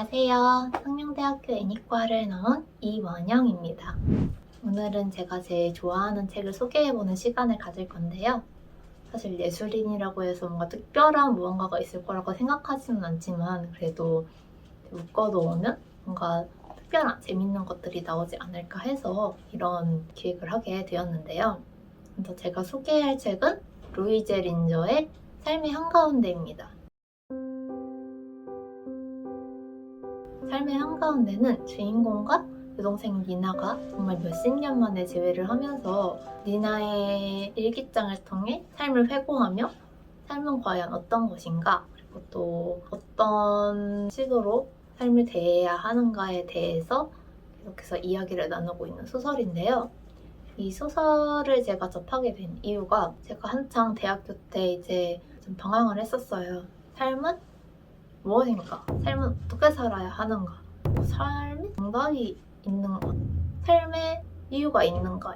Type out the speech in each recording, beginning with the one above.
안녕하세요. 상명대학교 애니과를 나온 이원영입니다. 오늘은 제가 제일 좋아하는 책을 소개해보는 시간을 가질 건데요. 사실 예술인이라고 해서 뭔가 특별한 무언가가 있을 거라고 생각하지는 않지만 그래도 묶어놓으면 뭔가 특별한 재밌는 것들이 나오지 않을까 해서 이런 기획을 하게 되었는데요. 먼저 제가 소개할 책은 루이제 린저의 삶의 한가운데입니다. 삶의 한가운데는 주인공과 여동생 니나가 정말 몇십 년 만에 재회를 하면서 니나의 일기장을 통해 삶을 회고하며 삶은 과연 어떤 것인가, 그리고 또 어떤 식으로 삶을 대해야 하는가에 대해서 계속해서 이야기를 나누고 있는 소설인데요. 이 소설을 제가 접하게 된 이유가 제가 한창 대학교 때 이제 좀 방황을 했었어요. 삶은 무엇인가? 삶은 어떻게 살아야 하는가? 삶에 정답이 있는 것? 삶에 이유가 있는가?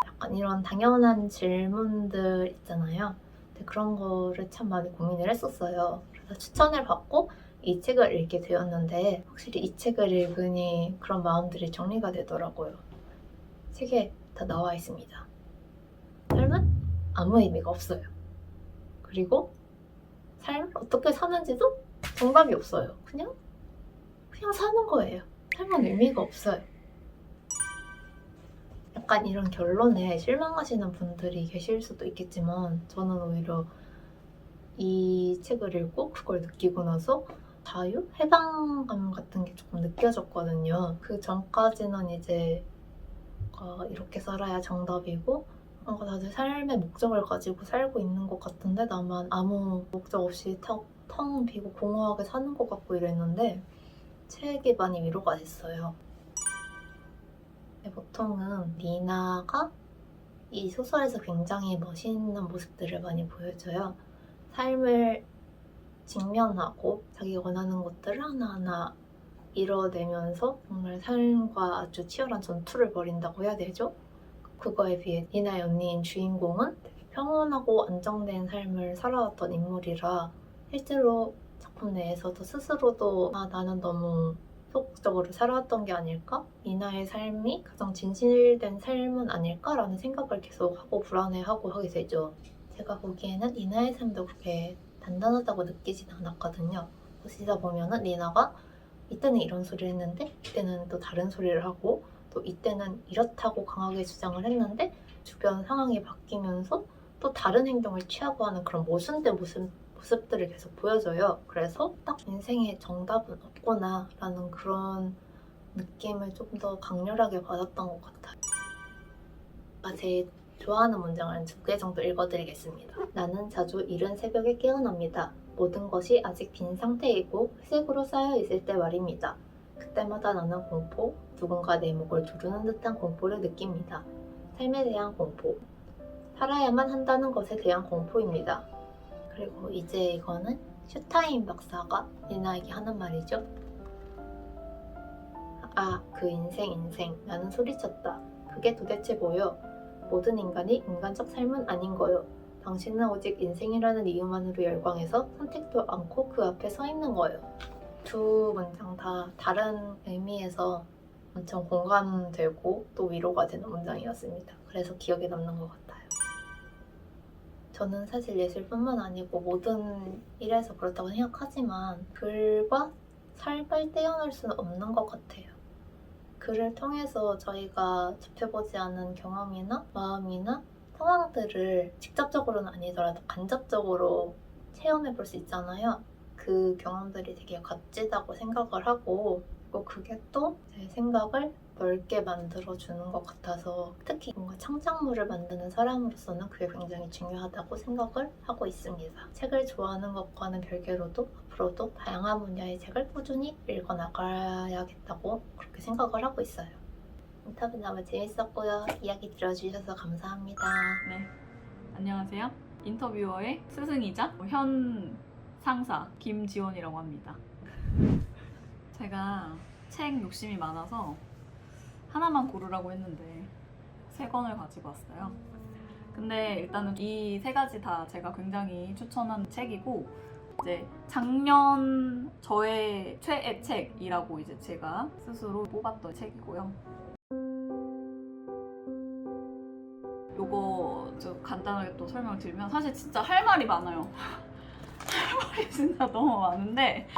약간 이런 당연한 질문들 있잖아요. 근데 그런 거를 참 많이 고민을 했었어요. 그래서 추천을 받고 이 책을 읽게 되었는데 확실히 이 책을 읽으니 그런 마음들이 정리가 되더라고요. 책에 다 나와 있습니다. 삶은 아무 의미가 없어요. 그리고 삶을 어떻게 사는지도 정답이 없어요. 그냥 사는 거예요. 삶은 의미가 없어요. 약간 이런 결론에 실망하시는 분들이 계실 수도 있겠지만 저는 오히려 이 책을 읽고 그걸 느끼고 나서 자유? 해방감 같은 게 조금 느껴졌거든요. 그 전까지는 이제 이렇게 살아야 정답이고 뭔가 다들 삶의 목적을 가지고 살고 있는 것 같은데 나만 아무 목적 없이 텅 비고 공허하게 사는 것 같고 이랬는데 책이 많이 위로가 됐어요. 보통은 니나가 이 소설에서 굉장히 멋있는 모습들을 많이 보여줘요. 삶을 직면하고 자기 원하는 것들을 하나하나 이뤄내면서 정말 삶과 아주 치열한 전투를 벌인다고 해야 되죠? 그거에 비해 니나의 언니인 주인공은 되게 평온하고 안정된 삶을 살아왔던 인물이라 실제로 작품 내에서도 스스로도 나는 너무 소극적으로 살아왔던 게 아닐까? 니나의 삶이 가장 진실된 삶은 아닐까라는 생각을 계속 하고 불안해하고 하게 되죠. 제가 보기에는 니나의 삶도 그렇게 단단하다고 느끼진 않았거든요. 보시다 보면은 니나가 이때는 이런 소리를 했는데 이때는 또 다른 소리를 하고 또 이때는 이렇다고 강하게 주장을 했는데 주변 상황이 바뀌면서 또 다른 행동을 취하고 하는 그런 모순된 모습들을 계속 보여줘요. 그래서 딱 인생에 정답은 없구나 라는 그런 느낌을 좀 더 강렬하게 받았던 것 같아요. 제일 좋아하는 문장을 2개 정도 읽어드리겠습니다. 나는 자주 이른 새벽에 깨어납니다. 모든 것이 아직 빈 상태이고 회색으로 쌓여있을 때 말입니다. 그때마다 나는 공포, 누군가 내 목을 두르는 듯한 공포를 느낍니다. 삶에 대한 공포, 살아야만 한다는 것에 대한 공포입니다. 그리고 이제 이거는 슈타인 박사가 니나에게 하는 말이죠. 그 인생 나는 소리쳤다. 그게 도대체 뭐여? 모든 인간이 인간적 삶은 아닌 거요. 당신은 오직 인생이라는 이유만으로 열광해서 선택도 않고 그 앞에 서 있는 거예요. 두 문장 다 다른 의미에서 엄청 공감되고 또 위로가 되는 문장이었습니다. 그래서 기억에 남는 것 같아요. 저는 사실 예술뿐만 아니고 모든 일에서 그렇다고 생각하지만 글과 삶을 떼어낼 수는 없는 것 같아요. 글을 통해서 저희가 접해보지 않은 경험이나 마음이나 상황들을 직접적으로는 아니더라도 간접적으로 체험해볼 수 있잖아요. 그 경험들이 되게 값지다고 생각을 하고 그리고 그게 또 제 생각을 넓게 만들어주는 것 같아서 특히 뭔가 창작물을 만드는 사람으로서는 그게 굉장히 중요하다고 생각을 하고 있습니다. 책을 좋아하는 것과는 별개로도 앞으로도 다양한 분야의 책을 꾸준히 읽어나가야겠다고 그렇게 생각을 하고 있어요. 인터뷰 너무 재밌었고요. 이야기 들어주셔서 감사합니다. 네, 안녕하세요. 인터뷰어의 스승이자 현 상사 김지원이라고 합니다. 제가 책 욕심이 많아서 하나만 고르라고 했는데 3권을 가지고 왔어요. 근데 일단은 이 3가지 다 제가 굉장히 추천한 책이고 이제 작년 저의 최애 책이라고 이제 제가 스스로 뽑았던 책이고요. 요거 좀 간단하게 또 설명을 드리면 사실 진짜 할 말이 많아요. 할 말이 진짜 너무 많은데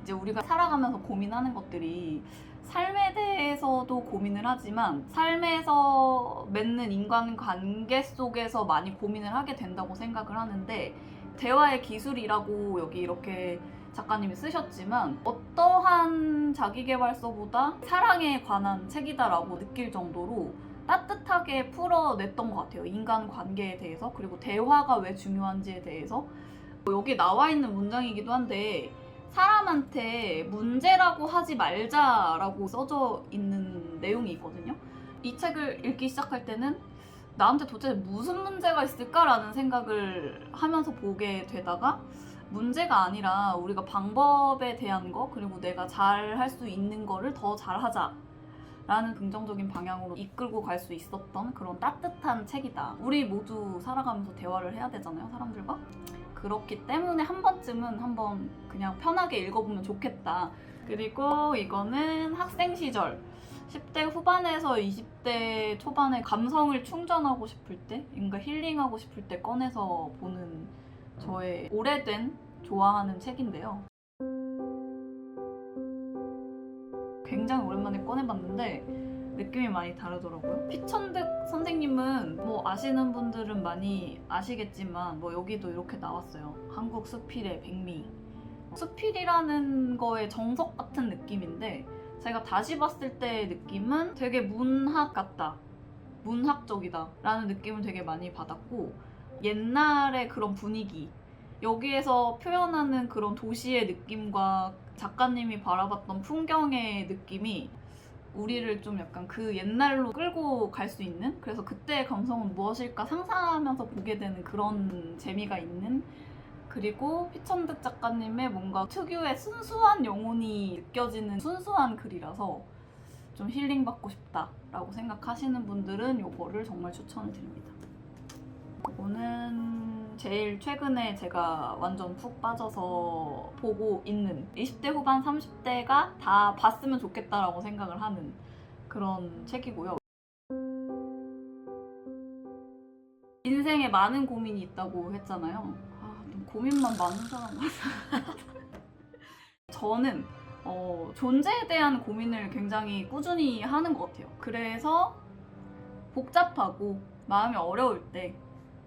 이제 우리가 살아가면서 고민하는 것들이 삶에 대해서도 고민을 하지만 삶에서 맺는 인간관계 속에서 많이 고민을 하게 된다고 생각을 하는데 대화의 기술이라고 여기 이렇게 작가님이 쓰셨지만 어떠한 자기계발서보다 사랑에 관한 책이다라고 느낄 정도로 따뜻하게 풀어냈던 것 같아요. 인간관계에 대해서 그리고 대화가 왜 중요한지에 대해서 여기 나와 있는 문장이기도 한데 사람한테 문제라고 하지 말자라고 써져 있는 내용이 있거든요. 이 책을 읽기 시작할 때는 나한테 도대체 무슨 문제가 있을까라는 생각을 하면서 보게 되다가 문제가 아니라 우리가 방법에 대한 거 그리고 내가 잘 할 수 있는 거를 더 잘하자 라는 긍정적인 방향으로 이끌고 갈 수 있었던 그런 따뜻한 책이다. 우리 모두 살아가면서 대화를 해야 되잖아요, 사람들과. 그렇기 때문에 한 번쯤은 한번 그냥 편하게 읽어보면 좋겠다. 그리고 이거는 학생 시절 10대 후반에서 20대 초반에 감성을 충전하고 싶을 때, 뭔가 힐링하고 싶을 때 꺼내서 보는 저의 오래된 좋아하는 책인데요. 굉장히 오랜만에 꺼내봤는데 느낌이 많이 다르더라고요. 피천득 선생님은 뭐 아시는 분들은 많이 아시겠지만 뭐 여기도 이렇게 나왔어요. 한국 수필의 백미. 수필이라는 거의 정석 같은 느낌인데 제가 다시 봤을 때의 느낌은 되게 문학 같다. 문학적이다 라는 느낌을 되게 많이 받았고 옛날의 그런 분위기 여기에서 표현하는 그런 도시의 느낌과 작가님이 바라봤던 풍경의 느낌이 우리를 좀 약간 그 옛날로 끌고 갈 수 있는 그래서 그때의 감성은 무엇일까 상상하면서 보게 되는 그런 재미가 있는 그리고 피천득 작가님의 뭔가 특유의 순수한 영혼이 느껴지는 순수한 글이라서 좀 힐링받고 싶다라고 생각하시는 분들은 이거를 정말 추천드립니다. 이거는 제일 최근에 제가 완전 푹 빠져서 보고 있는 20대 후반 30대가 다 봤으면 좋겠다라고 생각을 하는 그런 책이고요. 인생에 많은 고민이 있다고 했잖아요. 고민만 많은 사람 같아요. 저는 존재에 대한 고민을 굉장히 꾸준히 하는 것 같아요. 그래서 복잡하고 마음이 어려울 때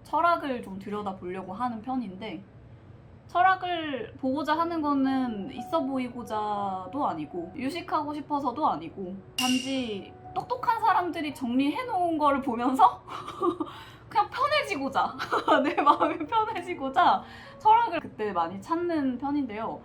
철학을 좀 들여다보려고 하는 편인데 철학을 보고자 하는 거는 있어 보이고자도 아니고 유식하고 싶어서도 아니고 단지 똑똑한 사람들이 정리해 놓은 거를 보면서 그냥 편해지고자 내 마음이 편해지고자 철학을 그때 많이 찾는 편인데요.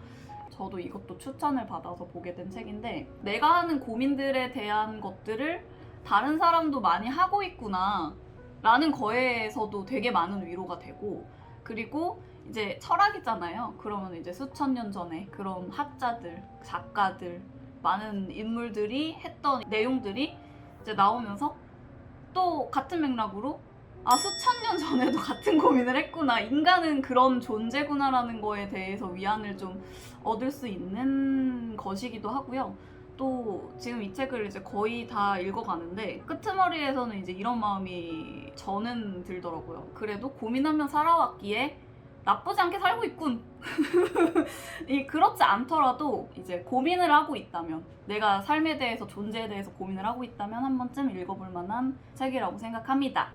저도 이것도 추천을 받아서 보게 된 책인데 내가 하는 고민들에 대한 것들을 다른 사람도 많이 하고 있구나 라는 거에서도 되게 많은 위로가 되고 그리고 이제 철학이잖아요. 그러면 이제 수천 년 전에 그런 학자들, 작가들, 많은 인물들이 했던 내용들이 이제 나오면서 또 같은 맥락으로 수천 년 전에도 같은 고민을 했구나. 인간은 그런 존재구나라는 거에 대해서 위안을 좀 얻을 수 있는 것이기도 하고요. 또 지금 이 책을 이제 거의 다 읽어가는데 끄트머리에서는 이제 이런 마음이 저는 들더라고요. 그래도 고민하며 살아왔기에 나쁘지 않게 살고 있군. 그렇지 않더라도 이제 고민을 하고 있다면 내가 삶에 대해서 존재에 대해서 고민을 하고 있다면 한 번쯤 읽어볼 만한 책이라고 생각합니다.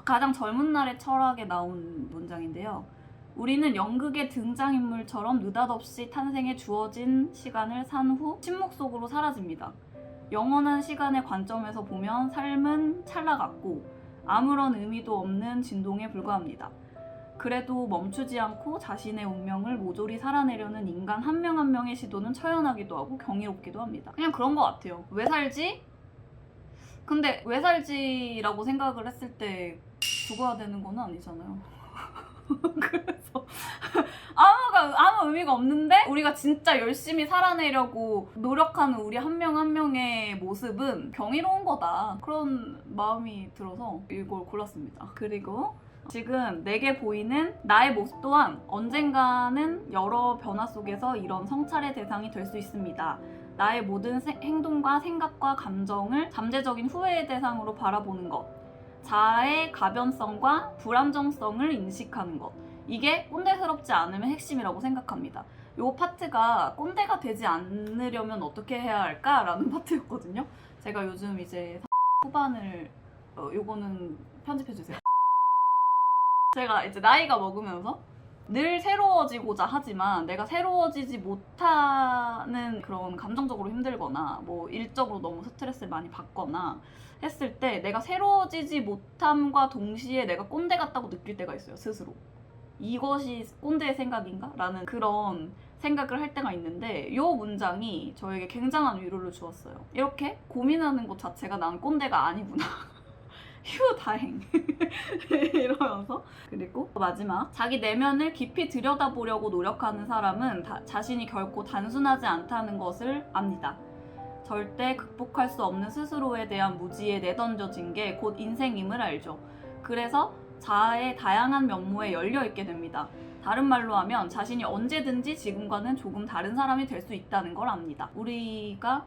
가장 젊은 날의 철학에 나온 문장인데요. 우리는 연극의 등장인물처럼 느닷없이 탄생에 주어진 시간을 산 후 침묵 속으로 사라집니다. 영원한 시간의 관점에서 보면 삶은 찰나 같고 아무런 의미도 없는 진동에 불과합니다. 그래도 멈추지 않고 자신의 운명을 모조리 살아내려는 인간 한 명 한 명의 시도는 처연하기도 하고 경이롭기도 합니다. 그냥 그런 것 같아요. 왜 살지? 근데 왜 살지라고 생각을 했을 때 죽어야 되는 건 아니잖아요. 그래서 아무 의미가 없는데 우리가 진짜 열심히 살아내려고 노력하는 우리 한 명 한 명의 모습은 경이로운 거다. 그런 마음이 들어서 이걸 골랐습니다. 그리고 지금 내게 보이는 나의 모습 또한 언젠가는 여러 변화 속에서 이런 성찰의 대상이 될 수 있습니다. 나의 모든 행동과 생각과 감정을 잠재적인 후회의 대상으로 바라보는 것, 자아의 가변성과 불안정성을 인식하는 것, 이게 꼰대스럽지 않으면 핵심이라고 생각합니다. 요 파트가 꼰대가 되지 않으려면 어떻게 해야 할까라는 파트였거든요. 제가 요즘 이제 후반을 요거는 편집해주세요. 제가 이제 나이가 먹으면서 늘 새로워지고자 하지만 내가 새로워지지 못하는 그런 감정적으로 힘들거나 뭐 일적으로 너무 스트레스를 많이 받거나 했을 때 내가 새로워지지 못함과 동시에 내가 꼰대 같다고 느낄 때가 있어요, 스스로. 이것이 꼰대의 생각인가? 라는 그런 생각을 할 때가 있는데 이 문장이 저에게 굉장한 위로를 주었어요. 이렇게 고민하는 것 자체가 난 꼰대가 아니구나. 휴, 다행. 이러면서. 그리고 마지막, 자기 내면을 깊이 들여다보려고 노력하는 사람은 자신이 결코 단순하지 않다는 것을 압니다. 절대 극복할 수 없는 스스로에 대한 무지에 내던져진 게 곧 인생임을 알죠. 그래서 자아의 다양한 면모에 열려있게 됩니다. 다른 말로 하면 자신이 언제든지 지금과는 조금 다른 사람이 될 수 있다는 걸 압니다. 우리가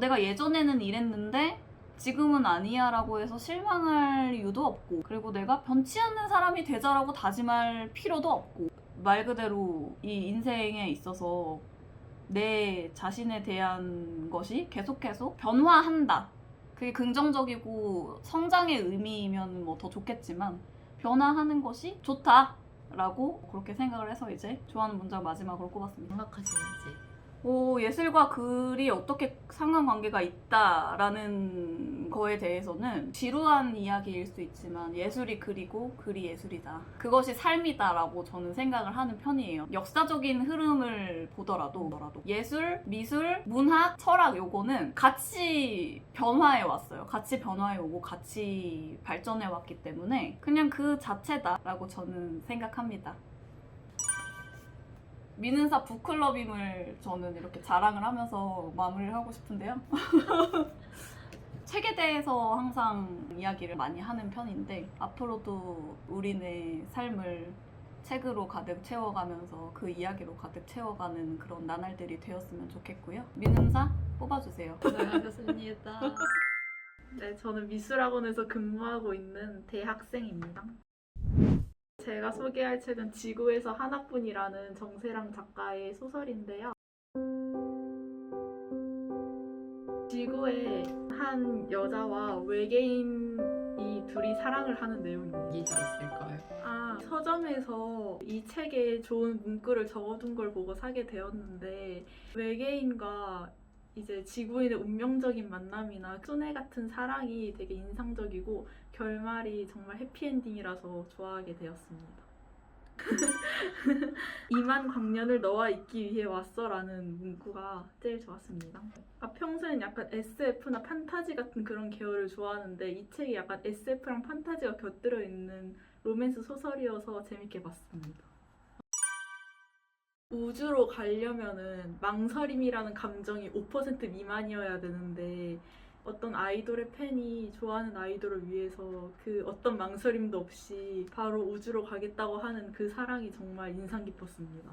내가 예전에는 이랬는데 지금은 아니야 라고 해서 실망할 이유도 없고, 그리고 내가 변치 않는 사람이 되자라고 다짐할 필요도 없고, 말 그대로 이 인생에 있어서 내 자신에 대한 것이 계속해서 변화한다. 그게 긍정적이고 성장의 의미이면 뭐 더 좋겠지만 변화하는 것이 좋다라고 그렇게 생각을 해서 이제 좋아하는 문장 마지막으로 꼽았습니다. 생각하시는지. 예술과 글이 어떻게 상관관계가 있다라는 거에 대해서는 지루한 이야기일 수 있지만 예술이 글이고 글이 예술이다. 그것이 삶이다라고 저는 생각을 하는 편이에요. 역사적인 흐름을 보더라도 예술, 미술, 문학, 철학 요거는 같이 변화해 왔어요. 같이 변화해 오고 같이 발전해 왔기 때문에 그냥 그 자체다라고 저는 생각합니다. 미는사 북클럽임을 저는 이렇게 자랑을 하면서 마무리를 하고 싶은데요. 책에 대해서 항상 이야기를 많이 하는 편인데 앞으로도 우리네 삶을 책으로 가득 채워가면서 그 이야기로 가득 채워가는 그런 나날들이 되었으면 좋겠고요. 미는사 뽑아주세요. 네, 알겠습니다. 네, 저는 미술학원에서 근무하고 있는 대학생입니다. 제가 소개할 책은 지구에서 하나뿐이라는 정세랑 작가의 소설인데요. 지구에 한 여자와 외계인이 둘이 사랑을 하는 내용입니다. 이해가 있을까요? 서점에서 이 책에 좋은 문구를 적어둔 걸 보고 사게 되었는데 외계인과 이제 지구인의 운명적인 만남이나 순애 같은 사랑이 되게 인상적이고 결말이 정말 해피엔딩이라서 좋아하게 되었습니다. 2만 광년을 너와 있기 위해 왔어라는 문구가 제일 좋았습니다. 평소엔 약간 SF나 판타지 같은 그런 계열을 좋아하는데 이 책이 약간 SF랑 판타지가 곁들여 있는 로맨스 소설이어서 재밌게 봤습니다. 우주로 가려면은 망설임이라는 감정이 5% 미만이어야 되는데 어떤 아이돌의 팬이 좋아하는 아이돌을 위해서 그 어떤 망설임도 없이 바로 우주로 가겠다고 하는 그 사랑이 정말 인상 깊었습니다.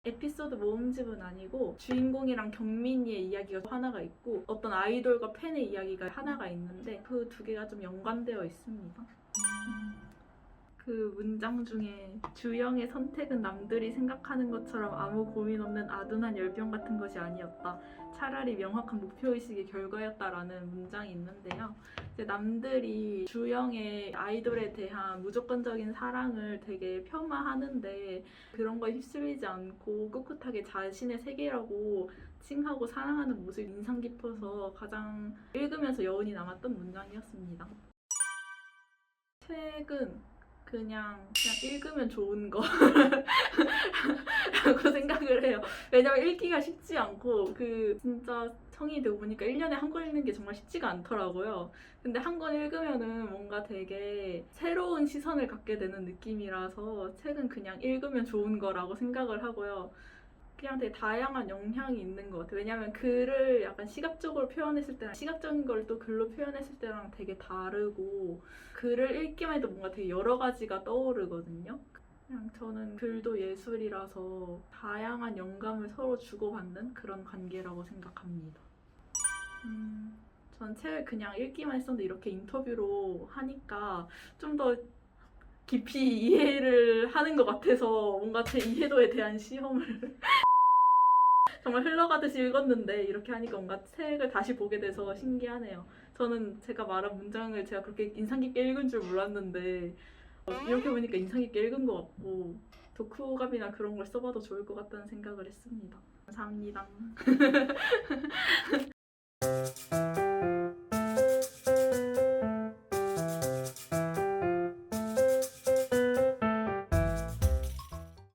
에피소드 모음집은 아니고 주인공이랑 경민이의 이야기가 하나가 있고 어떤 아이돌과 팬의 이야기가 하나가 있는데 그 두 개가 좀 연관되어 있습니다. 그 문장 중에 주영의 선택은 남들이 생각하는 것처럼 아무 고민 없는 아둔한 열병 같은 것이 아니었다. 차라리 명확한 목표의식의 결과였다라는 문장이 있는데요. 이제 남들이 주영의 아이돌에 대한 무조건적인 사랑을 되게 폄하하는데 그런 거에 휩쓸리지 않고 꿋꿋하게 자신의 세계라고 칭하고 사랑하는 모습이 인상 깊어서 가장 읽으면서 여운이 남았던 문장이었습니다. 책은 그냥 읽으면 좋은 거 라고 생각을 해요. 왜냐면 읽기가 쉽지 않고 진짜 성인이 되고 보니까 1년에 한 권 읽는 게 정말 쉽지가 않더라고요. 근데 한 권 읽으면은 뭔가 되게 새로운 시선을 갖게 되는 느낌이라서 책은 그냥 읽으면 좋은 거라고 생각을 하고요. 그냥 되게 다양한 영향이 있는 것 같아요. 왜냐하면 글을 약간 시각적으로 표현했을 때랑 시각적인 걸 또 글로 표현했을 때랑 되게 다르고 글을 읽기만 해도 뭔가 되게 여러 가지가 떠오르거든요. 그냥 저는 글도 예술이라서 다양한 영감을 서로 주고받는 그런 관계라고 생각합니다. 전 책을 그냥 읽기만 했었는데 이렇게 인터뷰로 하니까 좀 더 깊이 이해를 하는 것 같아서 뭔가 제 이해도에 대한 시험을 정말 흘러가듯이 읽었는데 이렇게 하니까 뭔가 책을 다시 보게 돼서 신기하네요. 저는 제가 말한 문장을 제가 그렇게 인상 깊게 읽은 줄 몰랐는데 이렇게 보니까 인상 깊게 읽은 것 같고 독후감이나 그런 걸 써봐도 좋을 것 같다는 생각을 했습니다. 감사합니다.